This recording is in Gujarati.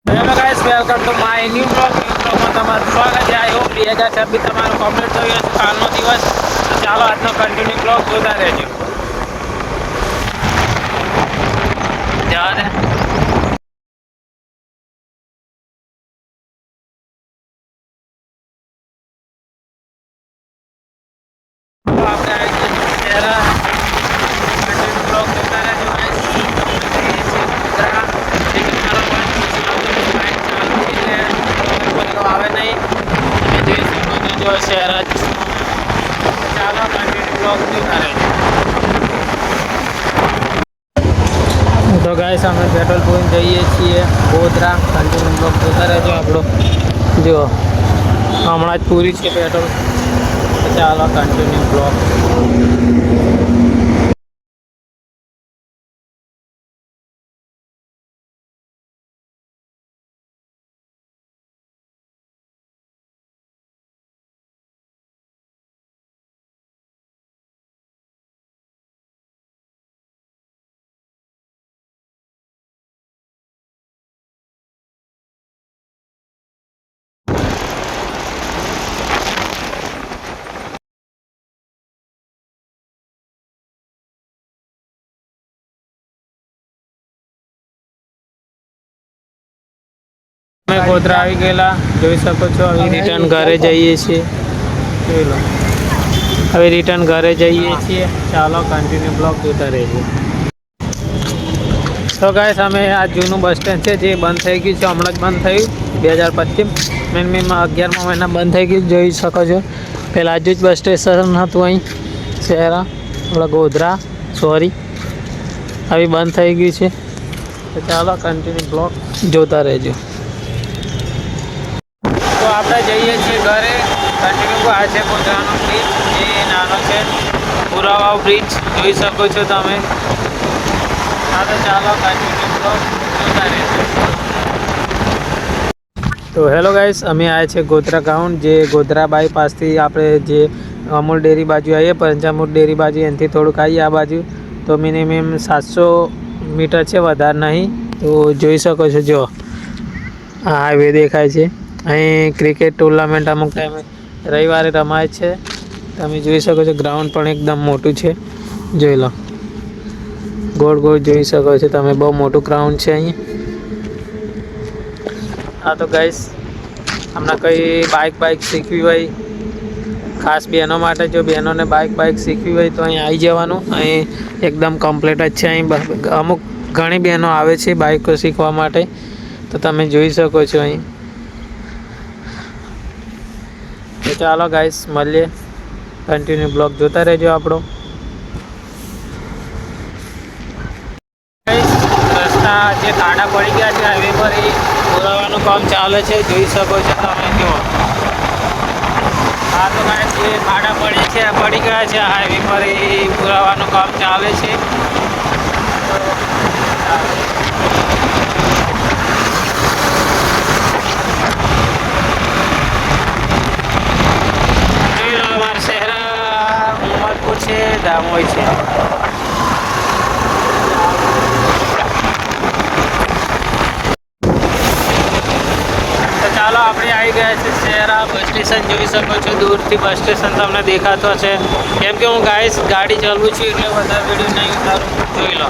Hello guys, welcome to my new બ્લોગમાં તમારું સ્વાગત છે. આઈ હોપ 2026 તમારો કમ્પ્લીટ થઈ ગયો છે કાલનો દિવસ. તો ચાલો આજનો કન્ટિન્યુ બ્લોગ જોતા રહેજો. જવા દે. આપણે આવી ગયા કન્ટિન્યુ બ્લોગ જોતા રહેજો ગાઈસ. આવે નહીં તમે જોઈ શકો છો જો શહેર જ. ચાલો કન્ટિન્યુ બ્લોગ જોતા રહેજો. તો ગાઈસ અમે પેટ્રોલ પંપ જઈએ છીએ ગોધરા. કન્ટિન્યુ બ્લોગ જોતા રહેજો આપણો. જો હમણાં જ પૂરી છે પેટ્રોલ. ચાલો કન્ટિન્યુ બ્લોગ. અમે ગોધરા આવી ગયેલા જોઈ શકો છો. હવે રિટર્ન ઘરે જઈએ છીએ. જોઈ લો હવે રિટર્ન ઘરે જઈએ છીએ. ચાલો કન્ટિન્યુ બ્લોગ જોતા રહેજો. તો ગાઈસ અમે આ જૂનું બસ સ્ટેન્ડ છે જે બંધ થઈ ગયું છે. હમણાં જ બંધ થયું 2025 મેમાં 11મા મહિના બંધ થઈ ગયું જોઈ શકો છો. પહેલાં આજુ જ બસ સ્ટેશન હતું અહીં શહેર આપણા ગોધરા સોરી. હવે બંધ થઈ ગયું છે. તો ચાલો કન્ટિન્યુ બ્લોગ જોતા રહેજો. તો આપણે જઈએ છીએ ઘરે. કન્ટિન્યુ આ છે ગોધરાનો બ્રિજ જે નાનો છે પુરાવા બ્રિજ જોઈ શકો છો તમે. હા તો ચાલો કન્ટિન્યુ બ્લોગ જોતા રહેજો. તો હેલો ગાઈસ, અમે આવ્યા છે ગોધરા ગાઉન જે ગોધરા બાયપાસથી આપણે જે અમૂલ ડેરી બાજુ આવીએ પંચામૃત ડેરી બાજુ એનાથી થોડુંક આવીએ આ બાજુ. તો મિનિમમ 700 મીટર છે, વધારે નહીં. તો જોઈ શકો છો જો આ હાઈવે દેખાય છે. અહીં ક્રિકેટ ટુર્નામેન્ટ અમુક ટાઈમે રવિવારે રમાય છે. તમે જોઈ શકો છો ગ્રાઉન્ડ પણ એકદમ મોટું છે. જોઈ લો ગોળ ગોળ જોઈ શકો છો તમે. બહુ મોટું ગ્રાઉન્ડ છે અહીં. હા તો ગાઈસ હમણાં કંઈ બાઇક શીખવી હોય ખાસ બહેનો માટે, જો બહેનોને બાઇક શીખવી હોય તો અહીં આવી જવાનું. અહીં એકદમ કમ્પ્લીટ જ છે. અહીં અમુક ઘણી બહેનો આવે છે બાઇકો શીખવા માટે. તો તમે જોઈ શકો છો અહીં. તો ચાલો ગાઈસ મળીએ. કન્ટિન્યુ બ્લોગ જોતા રહેજો આપણો. રસ્તા જે ખાડા પડી ગયા છે હાઈવે પર એ પુરાવાનું કામ ચાલે છે જોઈ શકો છો તમે. જો હા તો ગાઈસ જે ખાડા પડી ગયા છે હાઈવે પર એ પુરાવાનું કામ ચાલે છે. દામોઈ છે. તો ચાલો આપણે આવી ગયા છે શહેરા બસ સ્ટેશન. જોઈ શકો છો દૂરથી બસ સ્ટેશન તમને દેખાતો છે. કેમ કે હું ગાઈસ ગાડી ચલાવું છું એટલે વધારે વિડીયો નહીં ઉતારું. જોઈ લો